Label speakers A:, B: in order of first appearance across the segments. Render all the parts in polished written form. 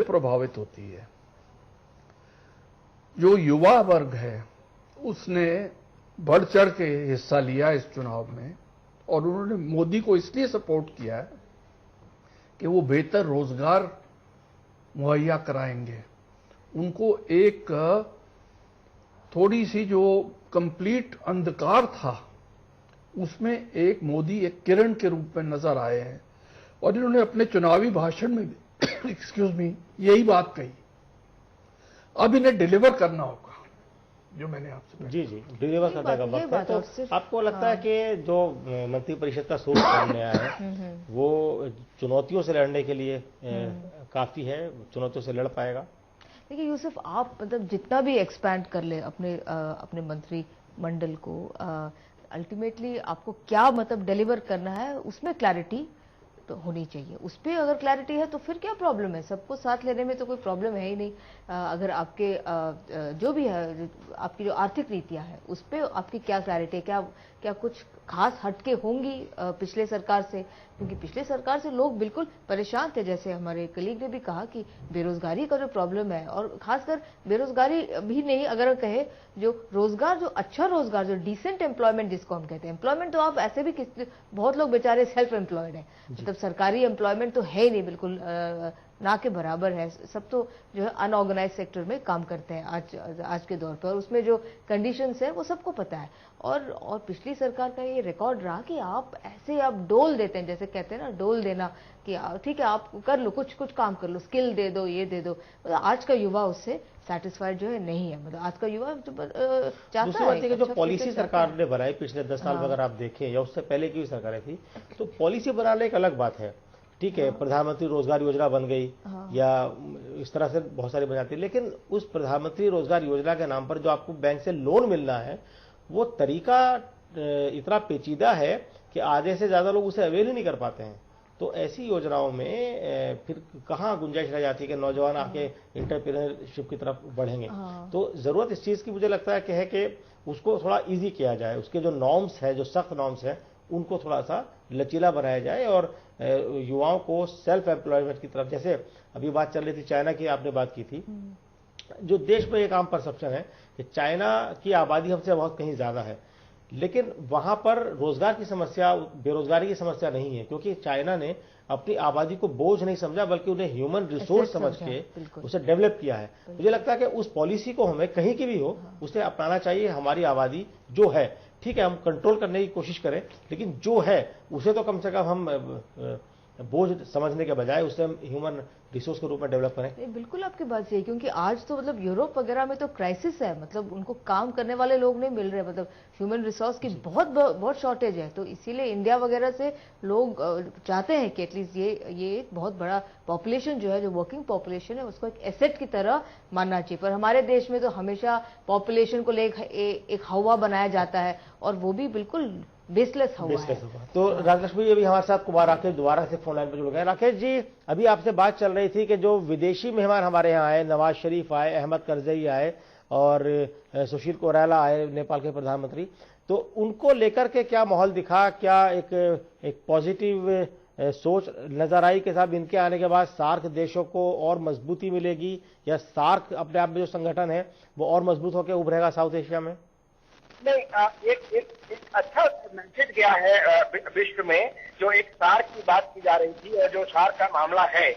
A: प्रभावित होती है। जो युवा वर्ग है उसने बढ़ चढ़ के हिस्सा लिया इस चुनाव में, और उन्होंने मोदी को इसलिए सपोर्ट किया है कि वो बेहतर रोजगार मुहैया कराएंगे उनको। एक थोड़ी सी जो कंप्लीट अंधकार था उसमें एक मोदी एक किरण के रूप में नजर आए हैं, और इन्होंने अपने चुनावी भाषण में भी एक्सक्यूज मी यही बात कही। अब इन्हें डिलीवर करना होगा, जो मैंने आपसे
B: जी डिलीवर करने का वक्त है। तो आपको लगता है कि जो मंत्रिपरिषद का स्वरूप सामने आया है वो चुनौतियों से लड़ने के लिए काफी है, चुनौतियों से लड़ पाएगा?
C: देखिए यूसुफ, आप मतलब जितना भी एक्सपैंड कर ले अपने मंत्रिमंडल को, अल्टीमेटली आपको क्या मतलब डिलीवर करना है उसमें क्लैरिटी तो होनी चाहिए। उस पर अगर क्लैरिटी है तो फिर क्या प्रॉब्लम है, सबको साथ लेने में तो कोई प्रॉब्लम है ही नहीं। अगर आपके जो भी है, आपकी जो आर्थिक नीतियां हैं उस पर आपकी क्या क्लैरिटी है, क्या कुछ खास हटके होंगी पिछले सरकार से? क्योंकि पिछले सरकार से लोग बिल्कुल परेशान थे, जैसे हमारे कलीग ने भी कहा कि बेरोजगारी का जो प्रॉब्लम है, और खासकर बेरोजगारी भी नहीं, अगर कहे जो रोजगार, जो अच्छा रोजगार, जो डिसेंट एम्प्लॉयमेंट जिसको हम कहते हैं। एम्प्लॉयमेंट तो आप ऐसे भी बहुत लोग बेचारे सेल्फ एम्प्लॉयड है, मतलब सरकारी एम्प्लॉयमेंट तो है ही नहीं, बिल्कुल ना के बराबर है। सब तो जो है अनऑर्गेनाइज सेक्टर में काम करते हैं आज के दौर पर, उसमें जो कंडीशंस है वो सबको पता है। और पिछली सरकार का ये रिकॉर्ड रहा कि आप ऐसे आप डोल देते हैं, जैसे कहते हैं ना डोल देना, कि ठीक है आप कर लो, कुछ काम कर लो, स्किल दे दो, ये दे दो। आज का युवा उससे सेटिस्फाइड जो है नहीं है, मतलब आज का युवा चाहता है
B: कि जो पॉलिसी सरकार ने बनाई पिछले 10 साल में, अगर आप देखें या उससे पहले की भी सरकारें थी, तो पॉलिसी बनाने एक अलग बात है। ठीक है, प्रधानमंत्री रोजगार योजना बन गई या इस तरह से बहुत सारी बन जाती है, लेकिन उस प्रधानमंत्री रोजगार योजना के नाम पर जो आपको बैंक से लोन मिलना है वो तरीका इतना पेचीदा है कि आधे से ज्यादा लोग उसे अवेल ही नहीं कर पाते हैं। तो ऐसी योजनाओं में फिर कहाँ गुंजाइश रह जाती है कि नौजवान आके इंटरप्रेन्योरशिप की तरफ बढ़ेंगे। तो जरूरत इस चीज की मुझे लगता है कि उसको थोड़ा इजी किया जाए, उसके जो नॉर्म्स है, जो सख्त नॉर्म्स है, उनको थोड़ा सा लचीला बनाया जाए, और युवाओं को सेल्फ एम्प्लॉयमेंट की तरफ, जैसे अभी बात चल रही थी चाइना की, आपने बात की थी, जो देश में एक आम परसेप्शन है कि चाइना की आबादी हमसे बहुत कहीं ज्यादा है, लेकिन वहां पर रोजगार की समस्या, बेरोजगारी की समस्या नहीं है, क्योंकि चाइना ने अपनी आबादी को बोझ नहीं समझा बल्कि उन्हें ह्यूमन रिसोर्स समझ के उसे डेवलप किया है। मुझे लगता है कि उस पॉलिसी को हमें कहीं की भी हो उसे अपनाना चाहिए। हमारी आबादी जो है, ठीक है, हम कंट्रोल करने की कोशिश करें, लेकिन जो है उसे तो कम से कम हम बोझ समझने के बजाय उसे हम ह्यूमन रिसोर्स के रूप में डेवलप करें।
C: बिल्कुल आपकी बात सही है, क्योंकि आज तो मतलब यूरोप वगैरह में तो क्राइसिस है, मतलब उनको काम करने वाले लोग नहीं मिल रहे, मतलब ह्यूमन रिसोर्स की बहुत शॉर्टेज है। तो इसीलिए इंडिया वगैरह से लोग चाहते हैं कि एटलीस्ट ये एक बहुत बड़ा पॉपुलेशन जो है, जो वर्किंग पॉपुलेशन है, उसको एक एसेट की तरह मानना चाहिए। पर हमारे देश में तो हमेशा पॉपुलेशन को लेकर एक हवा बनाया जाता है, और वो भी बिल्कुल बेसलेस हुआ है।
B: तो राजलक्ष्मी जी अभी हमारे साथ कुमार राकेश दोबारा से फोन लाइन पर जुड़ गए। राकेश जी, अभी आपसे बात चल रही थी कि जो विदेशी मेहमान हमारे यहाँ आए, नवाज शरीफ आए, अहमद करजई आए और सुशील कोइराला आए, नेपाल के प्रधानमंत्री, तो उनको लेकर के क्या माहौल दिखा? क्या एक पॉजिटिव सोच नजर आई कि साहब इनके आने के बाद सार्क देशों को और मजबूती मिलेगी, या सार्क अपने आप में जो संगठन है वो और मजबूत होकर उभरेगा साउथ एशिया में?
D: नहीं, एक अच्छा मैसेज गया है विश्व में, जो एक सार्क की बात की जा रही थी और जो सार्क का मामला है।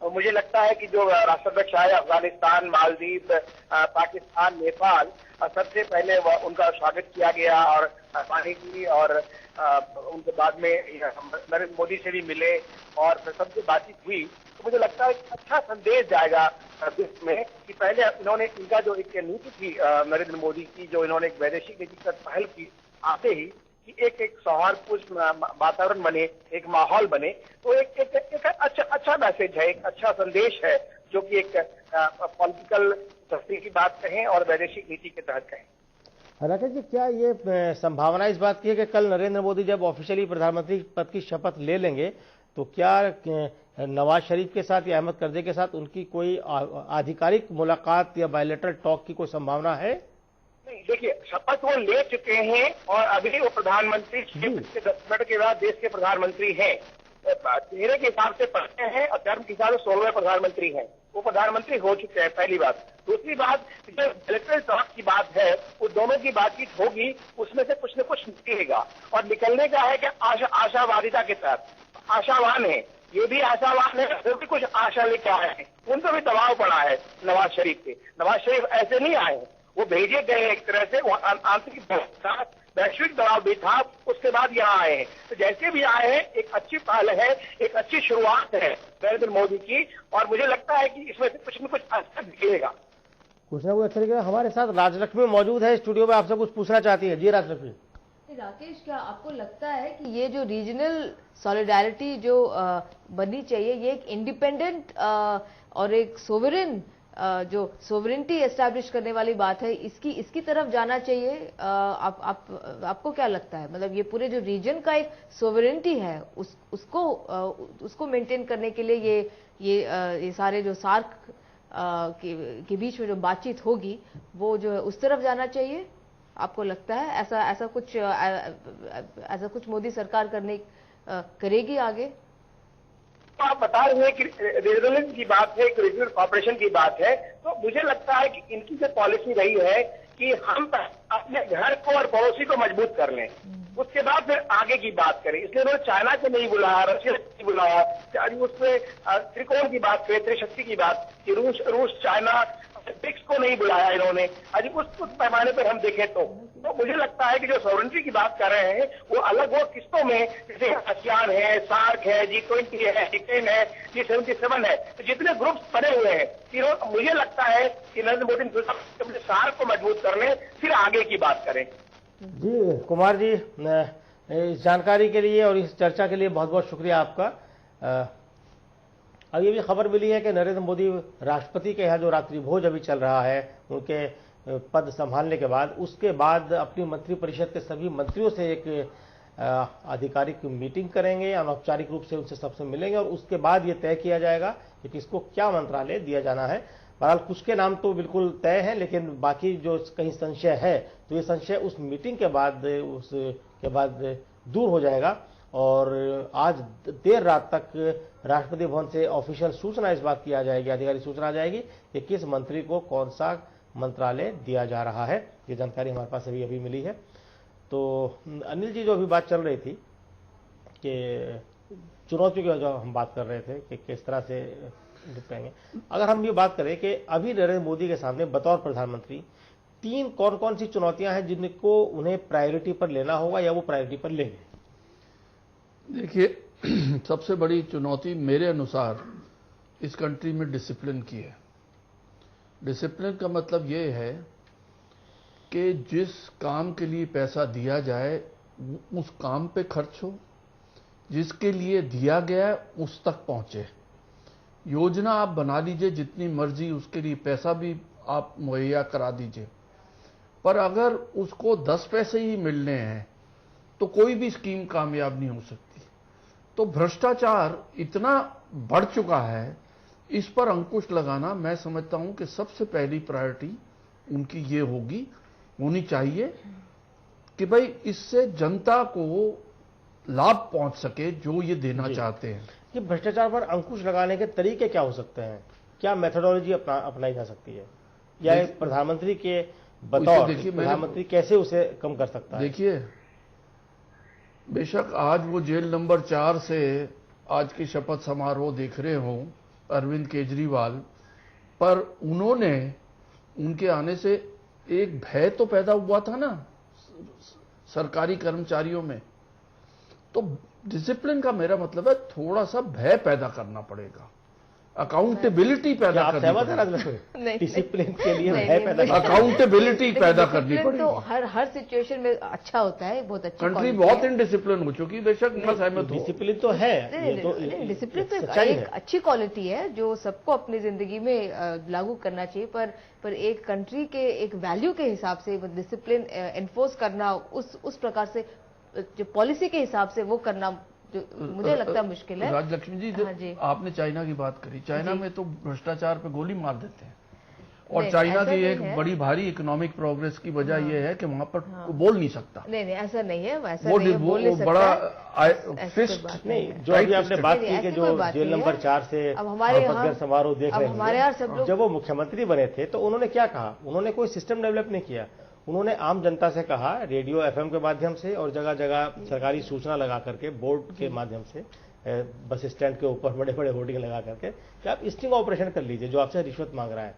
D: मुझे लगता है कि जो राष्ट्राध्यक्ष आए, अफगानिस्तान, मालदीव, पाकिस्तान, नेपाल, सबसे पहले उनका स्वागत किया गया और पानी की, और उनके बाद में नरेंद्र मोदी से भी मिले और सबसे बातचीत हुई। तो मुझे लगता है अच्छा संदेश जाएगा विश्व में कि पहले इन्होंने, इनका जो एक नीति थी नरेंद्र मोदी की, जो इन्होंने एक वैदेशिक नीति की पहल की आते ही, कि एक सौहार्दपूर्ण वातावरण बने, एक माहौल बने, तो एक अच्छा मैसेज है, एक अच्छा संदेश है, जो कि एक पॉलिटिकल सस्ती की बात कहें और वैदेशिक नीति के तहत कहें।
B: राकेश जी, क्या ये संभावना इस बात की है कि कल नरेंद्र मोदी जब ऑफिशियली प्रधानमंत्री पद की शपथ ले लेंगे, तो क्या नवाज शरीफ के साथ या अहमद करजई के साथ उनकी कोई आधिकारिक मुलाकात या बायलैटरल टॉक की कोई संभावना है?
D: नहीं, देखिए, शपथ वो ले चुके हैं और अभी वो प्रधानमंत्री 6 से 10 मिनट के बाद देश के प्रधानमंत्री हैं। चेहरे के हिसाब से 15 हैं और टर्म के हिसाब से 16वें प्रधानमंत्री हैं। वो प्रधानमंत्री हो चुके हैं, पहली बात। दूसरी बात, जो इलेक्टोरल टॉक की बात है, वो दोनों की बातचीत होगी, उसमें से कुछ न कुछ निकलेगा और निकलने का है कि आशावादिता के तहत आशावान है, ये भी आशावान है, वो भी कुछ आशा लेके आए हैं। उन पर भी दबाव पड़ा है नवाज शरीफ पे। नवाज शरीफ ऐसे नहीं आए, वो भेजे गए एक तरह से, वो आंतरिक वैश्विक दबाव भी था, उसके बाद यहाँ आए हैं। तो जैसे भी आए हैं, एक अच्छी पहल है, एक अच्छी शुरुआत है नरेंद्र मोदी की, और मुझे लगता है कि इसमें से कुछ न कुछ अच्छा निकलेगा।
B: कुछ ना कुछ अच्छा निकलेगा। हमारे साथ राजलक्ष्मी मौजूद है स्टूडियो में, आपसे कुछ पूछना चाहती है। जी राजलक्ष्मी।
C: राकेश, क्या आपको लगता है कि ये जो रीजनल सॉलिडारिटी जो बननी चाहिए, ये एक इंडिपेंडेंट और एक सोवरेन जो सोवरेनिटी एस्टैब्लिश करने वाली बात है, इसकी तरफ जाना चाहिए? आपको क्या लगता है? मतलब ये पूरे जो रीजन का एक सोवरेनिटी है, उसको मेंटेन करने के लिए ये सारे जो सार्क के बीच में जो बातचीत होगी, वो जो है उस तरफ जाना चाहिए? आपको लगता है ऐसा कुछ मोदी सरकार करेगी आगे?
D: आप बता रहे हैं कि रीजनलिज्म की बात है, रीजनल कॉर्पोरेशन की बात है, तो मुझे लगता है कि इनकी जो पॉलिसी रही है कि हम अपने घर को और पड़ोसी को मजबूत कर लें, उसके बाद फिर आगे की बात करें। इसलिए उन्होंने चाइना को नहीं बुलाया, रशिया को नहीं बुलाया, उसमें त्रिकोण की बात, त्रिशक्ति की बात कि रूस चाइना ब्रिक्स को नहीं बुलाया इन्होंने। अभी उस पैमाने पर हम देखें तो मुझे लगता है कि जो सॉवरेनिटी की बात कर रहे हैं, वो अलग वो किस्तों में, जैसे आसियान है, सार्क है, G20 है, G10 है, G77 है, तो जितने ग्रुप्स बने हुए हैं, मुझे लगता है कि नरेंद्र मोदी अपने सार्क को मजबूत कर लें, फिर आगे की बात करें।
B: जी कुमार जी, इस जानकारी के लिए और इस चर्चा के लिए बहुत बहुत शुक्रिया आपका। अब ये भी खबर मिली है कि नरेंद्र मोदी राष्ट्रपति के यहाँ जो रात्रि भोज अभी चल रहा है, उनके पद संभालने के बाद, उसके बाद अपनी मंत्रिपरिषद के सभी मंत्रियों से एक आधिकारिक मीटिंग करेंगे, अनौपचारिक रूप से उनसे सबसे मिलेंगे और उसके बाद ये तय किया जाएगा कि किसको क्या मंत्रालय दिया जाना है। बहरहाल कुछ के नाम तो बिल्कुल तय है, लेकिन बाकी जो कहीं संशय है तो ये संशय उस मीटिंग के बाद दूर हो जाएगा। और आज देर रात तक राष्ट्रपति भवन से ऑफिशियल सूचना इस बात की आ जाएगी, आधिकारिक सूचना आ जाएगी कि किस मंत्री को कौन सा मंत्रालय दिया जा रहा है। ये जानकारी हमारे पास अभी मिली है। तो अनिल जी, जो अभी बात चल रही थी कि चुनौतियों की जो हम बात कर रहे थे कि किस तरह से निपटेंगे, अगर हम ये बात करें कि अभी नरेंद्र मोदी के सामने बतौर प्रधानमंत्री तीन कौन कौन सी चुनौतियां हैं जिनको उन्हें प्रायोरिटी पर लेना होगा या वो प्रायोरिटी पर लेंगे?
A: देखिए, सबसे बड़ी चुनौती मेरे अनुसार इस कंट्री में डिसिप्लिन की है। डिसिप्लिन का मतलब ये है कि जिस काम के लिए पैसा दिया जाए उस काम पे खर्च हो, जिसके लिए दिया गया उस तक पहुंचे। योजना आप बना लीजिए जितनी मर्जी, उसके लिए पैसा भी आप मुहैया करा दीजिए, पर अगर उसको 10 पैसे ही मिलने हैं तो कोई भी स्कीम कामयाब नहीं हो सकती। तो भ्रष्टाचार इतना बढ़ चुका है, इस पर अंकुश लगाना मैं समझता हूं कि सबसे पहली प्रायोरिटी उनकी ये होनी चाहिए कि भाई इससे जनता को लाभ पहुंच सके जो ये देना चाहते हैं।
B: ये भ्रष्टाचार पर अंकुश लगाने के तरीके क्या हो सकते हैं? क्या मेथोडोलॉजी अपनाई जा सकती है, या एक प्रधानमंत्री के बतौर प्रधानमंत्री कैसे उसे कम कर सकता है?
A: देखिए, बेशक आज वो जेल नंबर 4 से आज की शपथ समारोह देख रहे हो अरविंद केजरीवाल, पर उन्होंने, उनके आने से एक भय तो पैदा हुआ था ना सरकारी कर्मचारियों में। तो डिसिप्लिन का मेरा मतलब है थोड़ा सा भय पैदा करना पड़ेगा, अकाउंटेबिलिटी पैदा करनी पड़ेगी।
B: डिसिप्लिन के लिए भय पैदा,
A: अकाउंटेबिलिटी पैदा करनी पड़ेगी।
C: तो हर सिचुएशन में अच्छा होता है, बहुत अच्छी
A: कंट्री बहुत इनडिसिप्लिन हो चुकी, बेशक मैं सहमत हूं।
B: डिसिप्लिन तो है,
C: डिसिप्लिन तो एक अच्छी क्वालिटी है जो सबको अपनी जिंदगी में लागू करना चाहिए, पर एक कंट्री के एक वैल्यू के हिसाब से डिसिप्लिन एनफोर्स करना, उस प्रकार से जो पॉलिसी के हिसाब से वो करना जो मुझे लगता है मुश्किल है।
A: राजलक्ष्मी जी, आपने चाइना की बात करी, चाइना में तो भ्रष्टाचार पे गोली मार देते हैं और
C: नहीं,
A: चाइना
C: ऐसा
A: की
C: नहीं
A: एक
C: है।
A: बड़ी भारी इकोनॉमिक प्रोग्रेस की वजह यह है कि वहां पर वो बोल नहीं सकता।
C: नहीं नहीं, ऐसा नहीं है, ऐसा
A: वो
C: नहीं है, बोल नहीं सकता
A: बड़ा
C: है। ऐसी कोई
A: फिस्ट
C: बात
B: नहीं,
C: है।
B: जो अभी आपने
A: Right
B: बात
C: नहीं,
B: की
C: ऐसी
B: कि
C: कोई
B: जो
C: बात
B: जेल
C: नहीं
B: नंबर
C: है।
B: 4 से
C: अब हमारे
B: शपथ ग्रहण समारोह देख
C: अब
B: रहे
C: हमारे यहाँ सब
B: होंगे,
C: लोग
B: जब वो मुख्यमंत्री बने थे तो उन्होंने क्या कहा? उन्होंने कोई सिस्टम डेवलप नहीं किया। उन्होंने आम जनता से कहा, रेडियो एफएम के माध्यम से और जगह जगह सरकारी सूचना लगा करके, बोर्ड के माध्यम से, बस स्टैंड के ऊपर बड़े बड़े होर्डिंग लगा करके कि आप स्टिंग ऑपरेशन कर लीजिए जो आपसे रिश्वत मांग रहा है।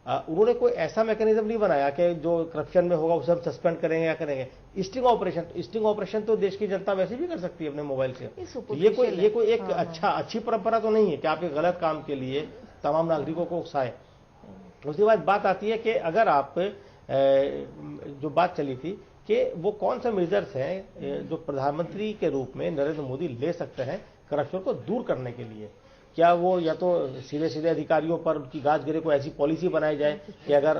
B: उन्होंने कोई ऐसा मैकेनिज्म नहीं बनाया कि जो करप्शन में होगा उसे हम सस्पेंड करेंगे या करेंगे। स्टिंग ऑपरेशन तो देश की जनता वैसे भी कर सकती है अपने मोबाइल से। ये कोई एक अच्छी परंपरा तो नहीं है कि आप एक गलत काम के लिए तमाम नागरिकों को उकसाएं। उसके बाद बात आती है कि अगर आप जो बात चली थी कि वो कौन से मेजर्स हैं जो प्रधानमंत्री के रूप में नरेंद्र मोदी ले सकते हैं करप्शन को दूर करने के लिए। क्या वो या तो सीधे सीधे अधिकारियों पर उनकी गाज गिरे, कोई ऐसी पॉलिसी बनाई जाए कि अगर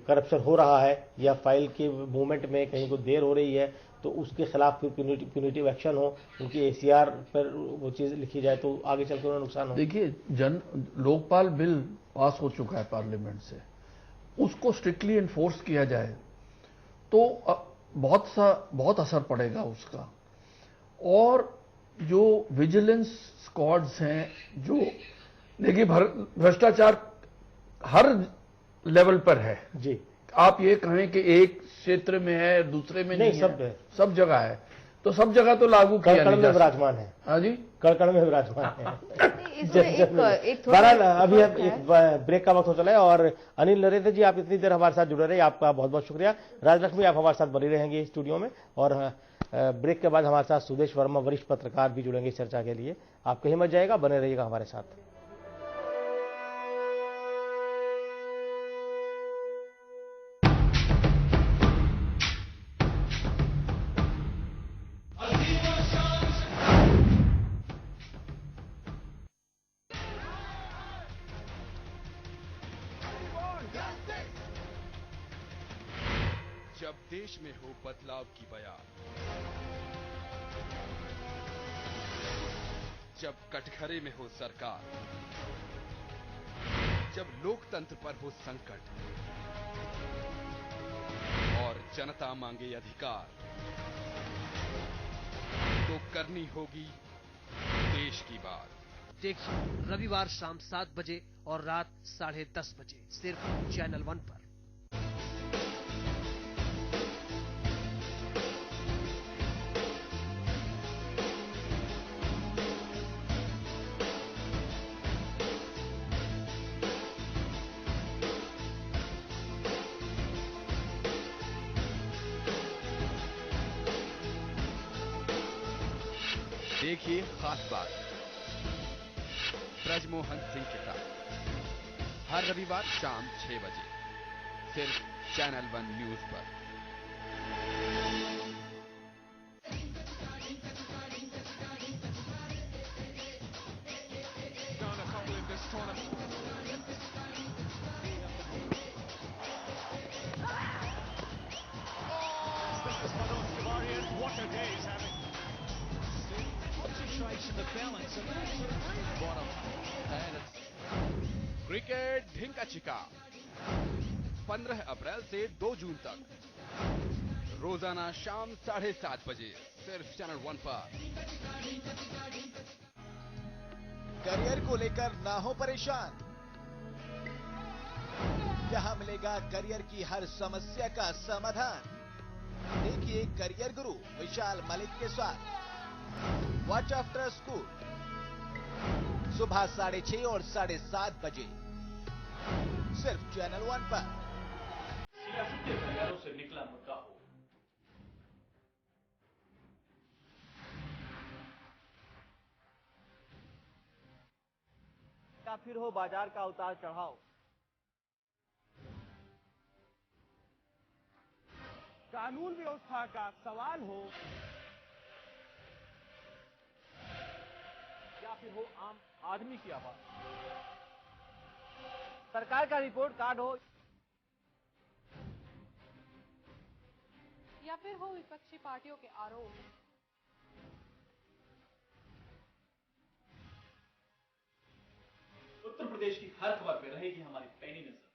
B: करप्शन हो रहा है या फाइल के मूवमेंट में कहीं को देर हो रही है तो उसके खिलाफ फिर प्यूनिटिव एक्शन हो, उनकी एसीआर पर वो चीज़ लिखी जाए तो आगे चलकर उन्हें नुकसान हो।
A: देखिए, लोकपाल बिल पास हो चुका है पार्लियामेंट से, उसको स्ट्रिक्टली एनफोर्स किया जाए तो बहुत असर पड़ेगा उसका। और जो विजिलेंस स्क्वाड्स हैं, जो देखिए भ्रष्टाचार हर लेवल पर है
B: जी,
A: आप ये कहें कि एक क्षेत्र में है दूसरे में नहीं
B: सब
A: है,
B: है।
A: सब जगह है, तो सब जगह तो लागू किया
B: कण
A: नहीं
B: में
A: जा सकता।
B: विराजमान है।
A: हाँ जी,
B: कण में विराजमान है।
C: इसमें एक
B: बहरहाल अभी
C: फर्क है।
B: एक ब्रेक का वक्त हो चला है और अनिल नरेंद्र जी, आप इतनी देर हमारे साथ जुड़े रहे, आपका बहुत बहुत शुक्रिया। राजलक्ष्मी, आप हमारे साथ बनी रहेंगी स्टूडियो में, और ब्रेक के बाद हमारे साथ सुदेश वर्मा, वरिष्ठ पत्रकार, भी जुड़ेंगे इस चर्चा के लिए। आप कहीं मत जाएगा, बने रहिएगा हमारे साथ।
E: जब देश में हो बदलाव की बयार, जब कटघरे में हो सरकार, जब लोकतंत्र पर हो संकट और जनता मांगे अधिकार, तो करनी होगी देश की बात।
F: देखिए रविवार शाम 7 बजे और रात 10:30 बजे सिर्फ चैनल 1 पर।
E: देखिए खास बात ब्रजमोहन सिंह के साथ हर रविवार शाम 6 बजे सिर्फ चैनल 1 न्यूज पर। क्रिकेट ढिंका चिका 15 अप्रैल से 2 जून तक रोजाना शाम 7:30 बजे सिर्फ चैनल 1 पर।
G: करियर को लेकर ना हो परेशान, यहां मिलेगा करियर की हर समस्या का समाधान। देखिए करियर गुरु विशाल मलिक के साथ वॉच आफ्टर स्कूल, सुबह 6:30 और 7:30 बजे सिर्फ चैनल 1 पर।
H: सियासत के गलियारों से निकला मुद्दा हो,
I: या फिर हो बाजार का उतार चढ़ाव, कानून व्यवस्था का सवाल हो, या फिर हो आम आदमी की आवाज, सरकार का रिपोर्ट कार्ड हो,
J: या फिर हो विपक्षी पार्टियों के आरोप,
H: उत्तर प्रदेश की हर खबर पे रहेगी हमारी पैनी नजर।